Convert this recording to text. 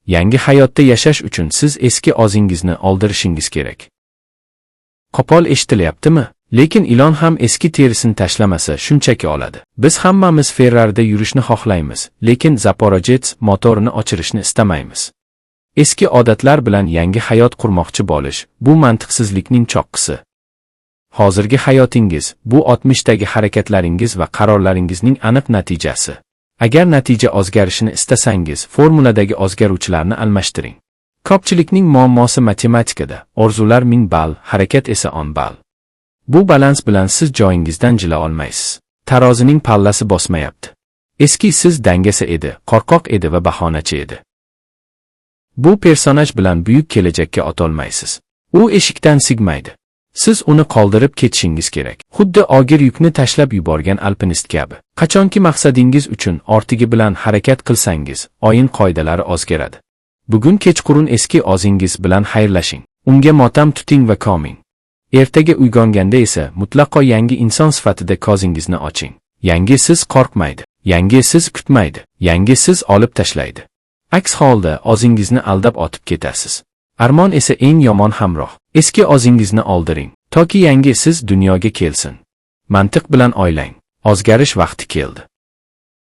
Yangi hayotda yashash uchun siz eski ozingizni oldirishingiz kerak. Qo'pol eshitilyaptimi? Lekin ilon ham eski terisini tashlamasa shunchaki oladi. Biz hammamiz Ferrari'da yurishni xohlaymiz, lekin Zaporojets motorini o'chirishni istamaymiz. Eski odatlar bilan yangi hayot qurmoqchi bo'lish bu mantiqsizlikning choqqisi. Hozirgi hayotingiz bu 60dagi harakatlaringiz va qarorlaringizning aniq natijasi. Agar natija o'zgarishini istasangiz, formuladagi o'zgaruvchilarni almashtiring. Ko'pchilikning muammosi matematikada. Orzular 1000 ball, harakat esa 10 ball. Bu balans bilan siz joyingizdan jila olmaysiz. Tarozining pallasi bosmayapti. Eski siz dangasa edi, qo'rqoq edi va bahonachi edi. Bu personaj bilan buyuk kelajakka o'tolmaysiz. U eshikdan sigmaydi. Siz uni qoldirib ketishingiz kerak. Xuddi og'ir yukni tashlab yuborgan alpinist kabi. Qachonki maqsadingiz uchun ortigi bilan harakat qilsangiz, o'yin qoidalari o'zgaradi. Bugun kechqurun eski o'zingiz bilan xayrlashing. Unga motam tuting va ko'ming. Ertaga uyg'onganda esa mutlaqo yangi inson sifatida ko'zingizni oching. Yangi siz qo'rqmaydi, yangi siz kutmaydi, yangi siz olib tashlaydi. Aks holda o'zingizni aldab otib ketasiz. Armon esa eng yomon hamroh. Eski o'zingizni oldiring, toki yangi siz dunyoga kelsin. Mantiq bilan o'ylang. O'zgarish vaqti keldi.